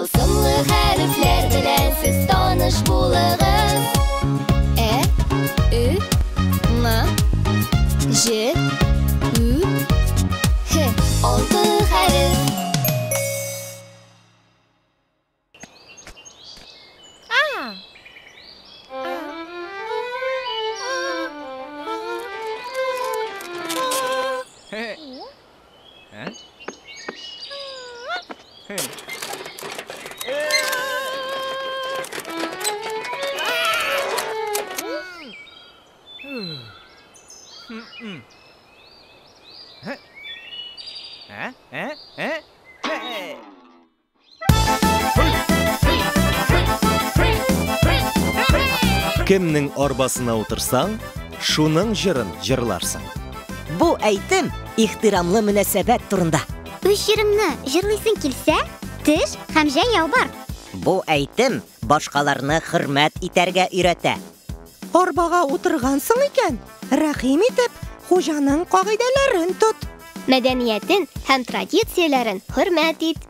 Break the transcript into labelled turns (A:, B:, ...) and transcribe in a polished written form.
A: Тылсымлы хәрефләр белән сез таныш булыгыз. Ü, M, J, Ü, H. 6 хәреф.
B: Кемнең арбасына утырсаң, шуның җырын җырларсың.
C: Бу әйтем ихтирамлы мөнәсәбәт турында.
D: Үз җырыңны җырлыйсың килсә, теш һәм җәяү бар.
C: Бу әйтем башкаларны хөрмәт итәргә өйрәтә.
E: Арбага утыргансың икән, рәхим итеп, хуҗаның кагыйдәләрен тот.
A: Мәдәниятен һәм традицияләрен хөрмәт ит.